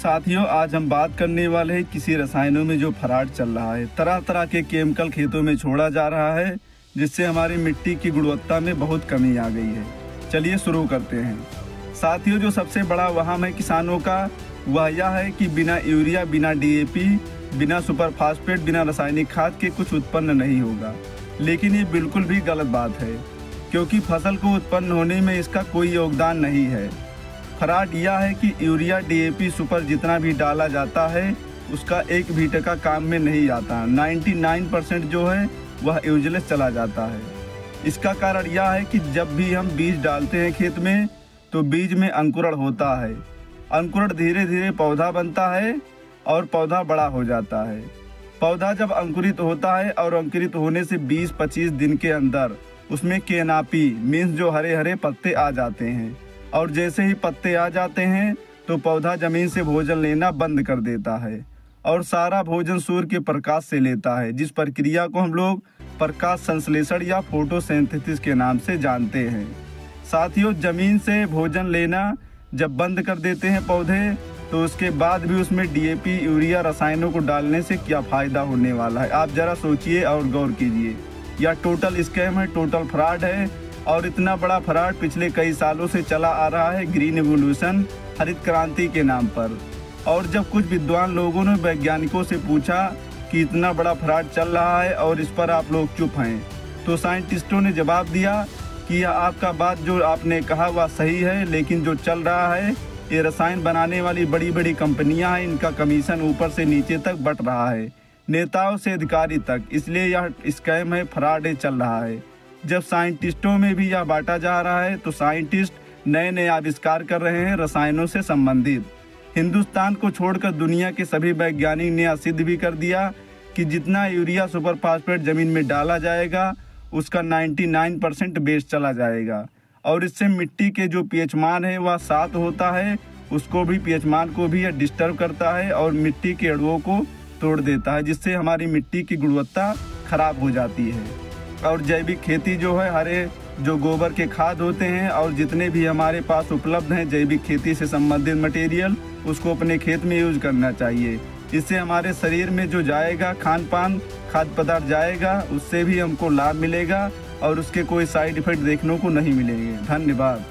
साथियों, आज हम बात करने वाले हैं किसी रसायनों में जो फ्रॉड चल रहा है। तरह तरह के केमिकल खेतों में छोड़ा जा रहा है, जिससे हमारी मिट्टी की गुणवत्ता में बहुत कमी आ गई है। चलिए शुरू करते हैं। साथियों, जो सबसे बड़ा वहम है किसानों का, वह यह है कि बिना यूरिया, बिना डीएपी, बिना सुपर फास्फेट, बिना रासायनिक खाद के कुछ उत्पन्न नहीं होगा। लेकिन ये बिल्कुल भी गलत बात है, क्योंकि फसल को उत्पन्न होने में इसका कोई योगदान नहीं है। फ्रॉड यह है कि यूरिया, डीएपी, सुपर जितना भी डाला जाता है उसका 1 भी टका काम में नहीं आता। 99% जो है वह यूजलेस चला जाता है। इसका कारण यह है कि जब भी हम बीज डालते हैं खेत में, तो बीज में अंकुरण होता है। अंकुरण धीरे धीरे पौधा बनता है और पौधा बड़ा हो जाता है। पौधा जब अंकुरित होता है और अंकुरित होने से 20-25 दिन के अंदर उसमें कैनापी मीन्स जो हरे हरे पत्ते आ जाते हैं। और जैसे ही पत्ते आ जाते हैं तो पौधा जमीन से भोजन लेना बंद कर देता है और सारा भोजन सूर्य के प्रकाश से लेता है, जिस प्रक्रिया को हम लोग प्रकाश संश्लेषण या फोटोसिंथेसिस के नाम से जानते हैं। साथियों, जमीन से भोजन लेना जब बंद कर देते हैं पौधे, तो उसके बाद भी उसमें डीएपी, यूरिया, रसायनों को डालने से क्या फ़ायदा होने वाला है? आप ज़रा सोचिए और गौर कीजिए। यह टोटल स्कैम है, टोटल फ्रॉड है। और इतना बड़ा फ्रॉड पिछले कई सालों से चला आ रहा है ग्रीन एवोल्यूशन, हरित क्रांति के नाम पर। और जब कुछ विद्वान लोगों ने वैज्ञानिकों से पूछा कि इतना बड़ा फ्रॉड चल रहा है और इस पर आप लोग चुप हैं, तो साइंटिस्टों ने जवाब दिया कि यह आपका बात जो आपने कहा वह सही है, लेकिन जो चल रहा है ये रसायन बनाने वाली बड़ी बड़ी कंपनियां हैं, इनका कमीशन ऊपर से नीचे तक बंट रहा है, नेताओं से अधिकारी तक। इसलिए यह स्कैम है, फ्रॉड है, चल रहा है। जब साइंटिस्टों में भी यह बांटा जा रहा है, तो साइंटिस्ट नए नए आविष्कार कर रहे हैं रसायनों से संबंधित। हिंदुस्तान को छोड़कर दुनिया के सभी वैज्ञानिक ने यह सिद्ध भी कर दिया कि जितना यूरिया, सुपर फास्फेट जमीन में डाला जाएगा उसका 99% वेस्ट चला जाएगा। और इससे मिट्टी के जो पीएच मान है वह 7 होता है, उसको भी, पीएच मान को भी यह डिस्टर्ब करता है और मिट्टी के अणुओं को तोड़ देता है, जिससे हमारी मिट्टी की गुणवत्ता खराब हो जाती है। और जैविक खेती जो है, हरे जो गोबर के खाद होते हैं और जितने भी हमारे पास उपलब्ध हैं जैविक खेती से संबंधित मटेरियल, उसको अपने खेत में यूज करना चाहिए। इससे हमारे शरीर में जो जाएगा खान पान, खाद्य पदार्थ जाएगा, उससे भी हमको लाभ मिलेगा और उसके कोई साइड इफेक्ट देखने को नहीं मिलेंगे। धन्यवाद।